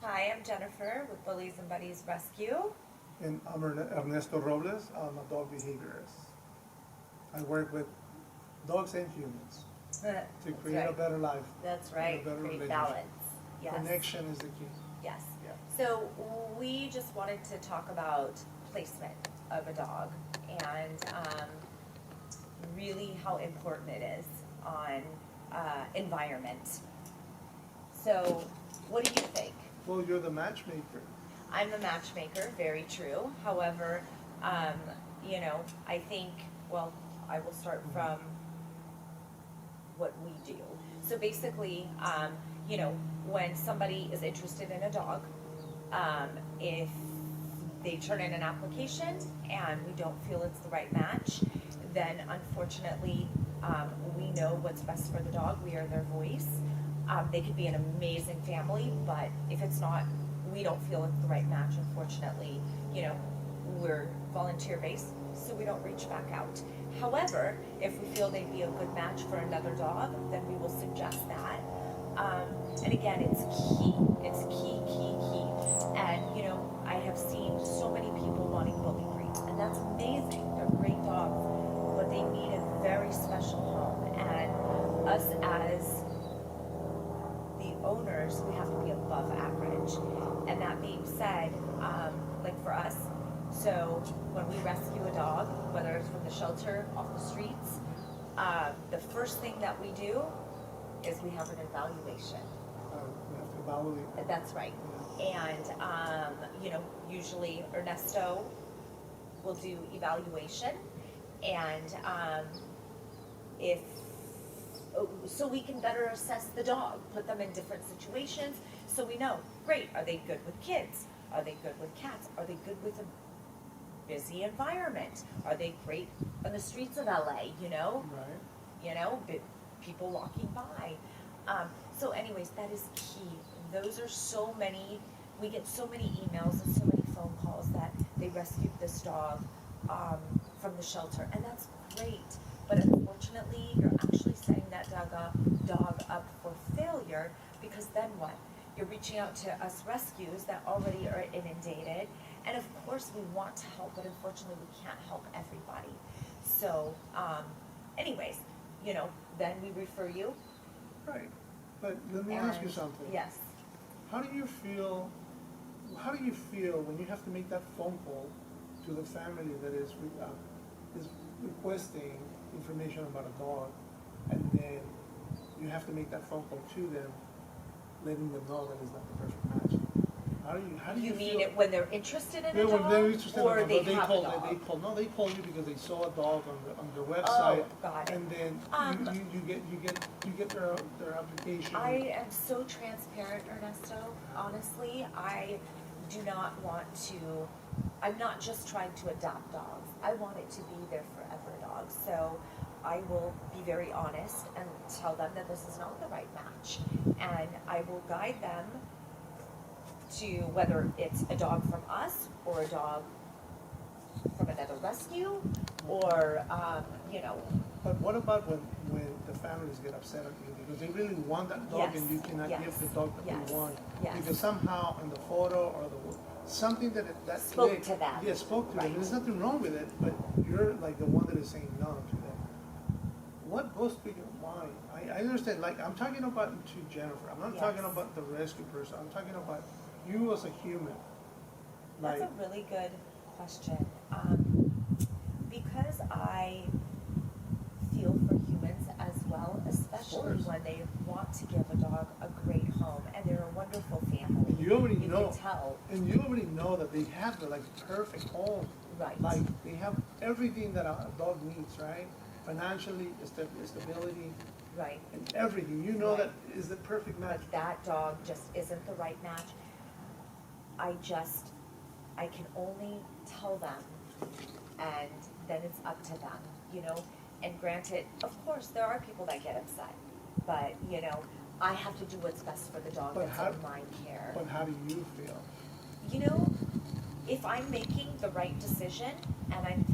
Hi, I'm Jennifer with Bullies and Buddies Rescue. And I'm Ernesto Robles. I'm a dog behaviorist. I work with dogs and humans to create a right. better life. That's and right. a better Great relationship. balance. Yes. Connection is the key. Yes. Yeah. So we just wanted to talk about placement of a dog and really how important it is on environment. So what do you think? Well, you're the matchmaker. I'm the matchmaker, very true. However, I think, well, I will start from what we do. So basically, when somebody is interested in a dog, if they turn in an application and we don't feel it's the right match, then unfortunately, we know what's best for the dog. We are their voice. They could be an amazing family, but if it's not, we don't feel it's the right match, unfortunately, we're volunteer-based, so we don't reach back out. However, if we feel they'd be a good match for another dog, then we will suggest that. And again, it's key. It's key. And, I have seen so many people wanting bully breeds, and that's amazing. They're great dogs, but they need a very special home. And us as the owners, we have to be above average. And that being said, like for us, so when we rescue a dog, whether it's from the shelter, off the streets, the first thing that we do is we have an evaluation. We have to evaluate. That's right. And, usually Ernesto will do evaluation. And so we can better assess the dog, put them in different situations, so we know, great, are they good with kids? Are they good with cats? Are they good with a busy environment? Are they great on the streets of LA, Right. People walking by. So anyways, that is key. Those are so many, we get so many emails and so many phone calls that they rescued this dog from the shelter, and that's great. But unfortunately, you're actually setting that dog up for failure, because then what? You're reaching out to us rescues that already are inundated, and of course we want to help, but unfortunately we can't help everybody. So, anyways, then we refer you. Right. But let me ask you something. Yes. How do you feel when you have to make that phone call to the family that is requesting information about a dog, and then you have to make that phone call to them, letting them know that it's not the perfect match? How do you mean feel? it when they're interested in Yeah, a when dog, they're interested or in a they dog, have a dog? they call you because they saw a dog on the website. Oh, got it. And then you get their application. I am so transparent, Ernesto. Honestly, I do not want to. I'm not just trying to adopt dogs. I want it to be their forever dog. So I will be very honest and tell them that this is not the right match, and I will guide them to whether it's a dog from us or a dog from another rescue, or But what about when the families get upset at you because they really want that dog, Yes, and you cannot yes, give the dog that yes, they want? yes. Because somehow in the photo or something that Spoke clicked, to them. Yeah, spoke to Right. them. There's nothing wrong with it, but you're like the one that is saying no to them. What goes through your mind? I understand, like, I'm talking about to Jennifer. I'm not Yes. talking about the rescue person. I'm talking about you as a human. That's Like, a really good question. Because I feel for humans as well, especially course. when they want to give a dog a great home, and they're a wonderful family. you already You know. can tell. And you already know that they have the perfect home. Right. Like they have everything that a dog needs, right? Financially, stability, Right. and everything. You know Right. that is the perfect match. But that dog just isn't the right match. I can only tell them, and then it's up to them, And granted, of course, there are people that get upset, but, I have to do what's best for the dog But that's in my care. But how do you feel? If I'm making the right decision, and I'm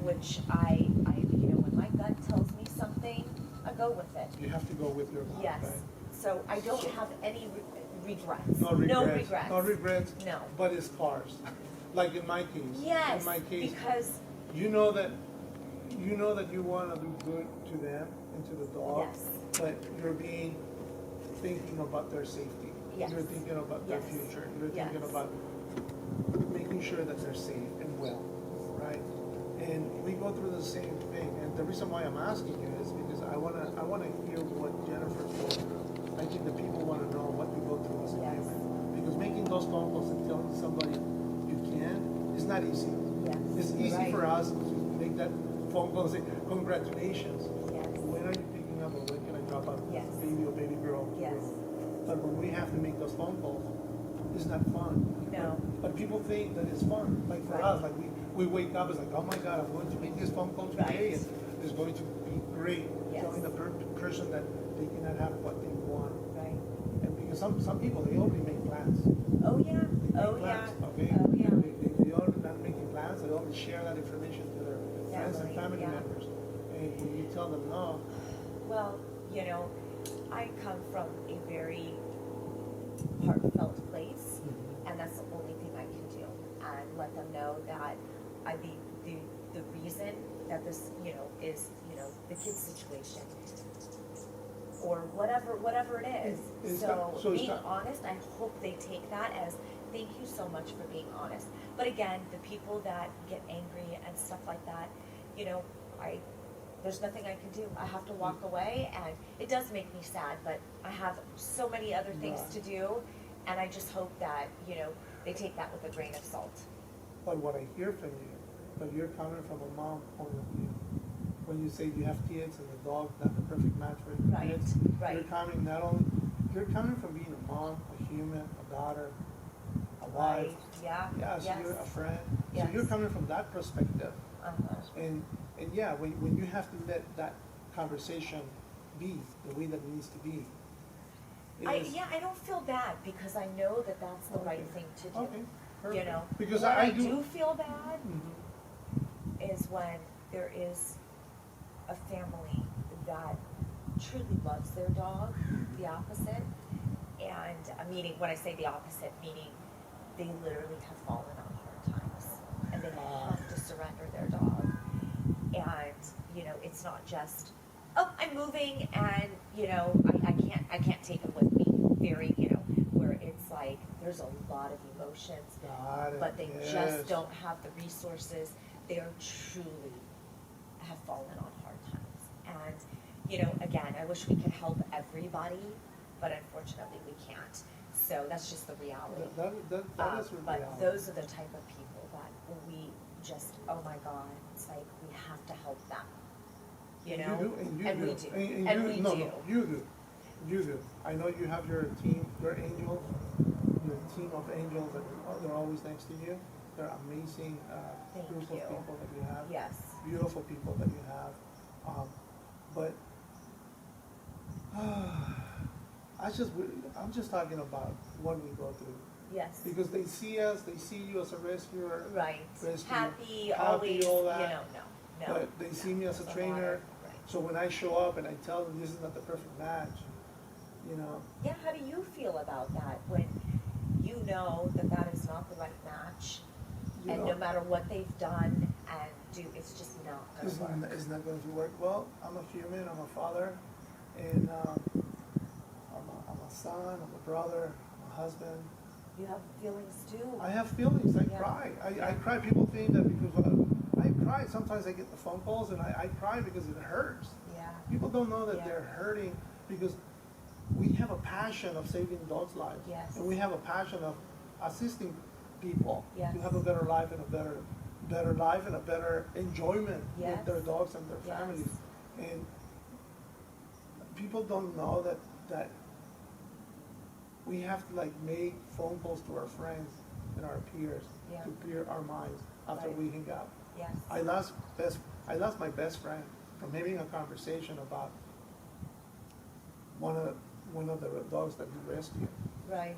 which I, when my gut tells me something, I go with it. You have to go with your gut, Yes. right? So I don't have any regrets. No regrets. No regrets. No regrets. No. But it's cars. Like in my case. Yes, In my case, because, you know that you want to do good to them and to the dog, yes, but you're thinking about their safety. Yes. You're thinking about their Yes. future. You're thinking Yes. about making sure that they're safe and well, right? And we go through the same thing. And the reason why I'm asking you is because I wanna hear what Jennifer goes through. I think the people wanna know what you go through as a Yes. human. Because making those phone calls and telling somebody you can is not easy. yes. It's you're easy right. for us to make that phone call and say, congratulations. Yes. When are you picking up or when can I drop a Yes. baby or baby girl? to Yes. you? But when we have to make those phone calls, it's not fun. No. But people think that it's fun. Like for Right. us, like we wake up, it's like, oh my God, I'm going to make this phone call today Right. and it's going to be great. Yes. Telling the person that they cannot have what they want. Right. And because some people, they already make plans. Oh, yeah. They make Oh, yeah. plans, okay? Oh, yeah. They are not making plans, they only share that information to their friends and family Yeah. members. And when you tell them no, Well, I come from a very heartfelt place, and that's the only thing I can do, and let them know that the reason that this, is, the kid's situation, or whatever it is. It's So not- so it's being not- honest, I hope they take that as, thank you so much for being honest. But again, the people that get angry and stuff like that, there's nothing I can do. I have to walk away, and it does make me sad, but I have so many other things Right. to do, and I just hope that, they take that with a grain of salt. but what I hear from you, but you're coming from a mom point of view. When you say you have kids and the dog's not the perfect match for your Right, kids, right. you're coming from being a mom, a human, a daughter, a wife. Right, yeah, Yeah, so yes. you're a friend. Yes. So you're coming from that perspective. Uh-huh. And yeah, when you have to let that conversation be the way that it needs to be. I don't feel bad, because I know that that's the right thing to do. Okay, perfect. Because When I I do. do feel bad Mhm. is when there is a family that truly loves their dog, the opposite, and meaning, when I say the opposite, meaning they literally have fallen on hard times, and they have to surrender their dog. And, it's not just, oh, I'm moving, and, I can't take it with me, very, where it's like, there's a lot of emotions, Got it, but they yes. just don't have the resources. They are truly have fallen on hard times. And, again, I wish we could help everybody, but unfortunately we can't. So that's just the reality. That is the But reality. those are the type of people that we just, oh my God, it's like we have to help them. You do, and you do. we do. And And you, we no, do. no, you do. You do. I know you have your team, your angels, your team of angels that they're always next to you. They're amazing Thank group you. of people that you have. Yes. Beautiful people that you have. But I'm just talking about what we go through. Yes. Because they see us, they see you as a rescuer. Right. Rescue, Happy, always, all that. no. But they see me as a It's trainer. right. So when I show up and I tell them this is not the perfect match, Yeah, how do you feel about that when you know that that is not the right match? You And know. no matter what they've done and do, it's just not it's gonna not, work. it's not going to work. Well, I'm a human, I'm a father, and I'm a son, I'm a brother, I'm a husband. You have feelings too. I have feelings, I Yeah. cry. I cry. People think that because I cry. Sometimes I get the phone calls and I cry because it hurts. Yeah. People don't know that Yeah. they're hurting because we have a passion of saving dogs' lives. Yes. And we have a passion of assisting people Yes. to have a better life and a better life and a better enjoyment Yes. with their dogs and their Yes. families. And people don't know that we have to make phone calls to our friends and our peers Yeah. to clear our minds after Right. we hang up. Yes. I lost my best friend from having a conversation about one of the dogs that we rescued, Right.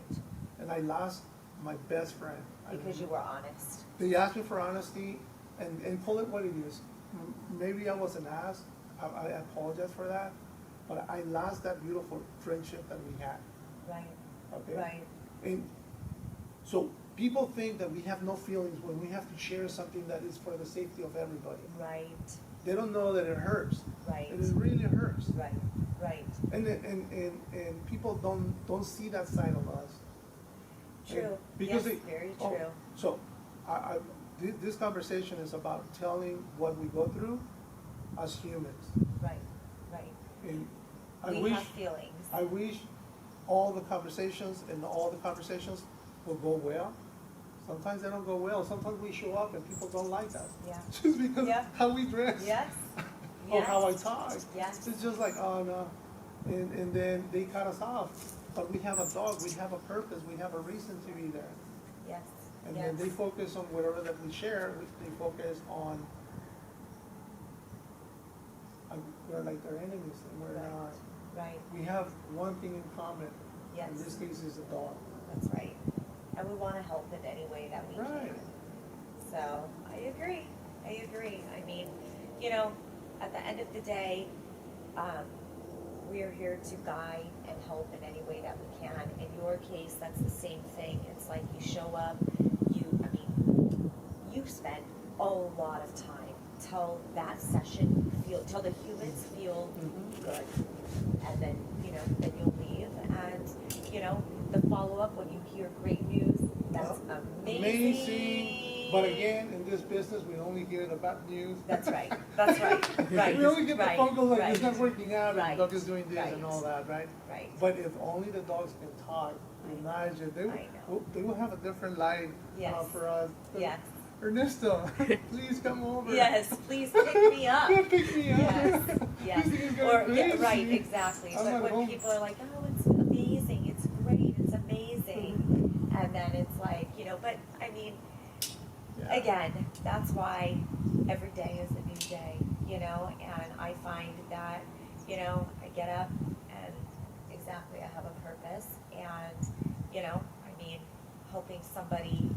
and I lost my best friend. Because you were honest. They asked me for honesty, and call it what it is. Maybe I wasn't asked. I apologize for that, but I lost that beautiful friendship that we had. Right. okay? Right, And so people think that we have no feelings when we have to share something that is for the safety of everybody. right, They don't know that it hurts. right, And it really hurts. right, right. And people don't see that side of us. True, And yes, because they, very oh, true. So, this conversation is about telling what we go through as humans. Right, right. And We have feelings. I wish all the conversations will go well. Sometimes they don't go well. Sometimes we show up and people don't like us. Yeah. Just because Yeah. how we dress. Yes. Or how I Yes. talk. Yes. It's just like, oh no. And then they cut us off. But we have a dog, we have a purpose, we have a reason to be there. Yes, And yes. then they focus on whatever that we share, they focus on, we're like their enemies, and we're Right. not. Right, We have one thing in common. Yes. In this case, is a dog. that's right. And we wanna help in any way that we Right. can. So, I agree, I agree. I mean, you know, at the end of the day, we are here to guide and help in any way that we can. In your case, that's the same thing. It's like you show up, you spend a lot of time till that session till the humans feel good. And then, then you'll leave and, the follow-up when you hear great news, that's amazing. But again, in this business, we only hear the bad news. That's right, right. We only get the right, phone calls like right, it's not working out, and right, the dog is doing this right, and all that, right? Right. But if only the dogs can talk, imagine, I know. they will have a different life Yes. for us. Yes. Ernesto, please come over. Yes, please pick me up. Yeah, pick me up. Yes, yes. This thing is going Yeah, right, crazy. exactly. I'm But at when home. people are like, oh, it's amazing, it's great, it's amazing. And then it's like, but I mean, Yeah. again, that's why every day is a new day, and I find that, I get up and exactly I have a purpose and, I mean, helping somebody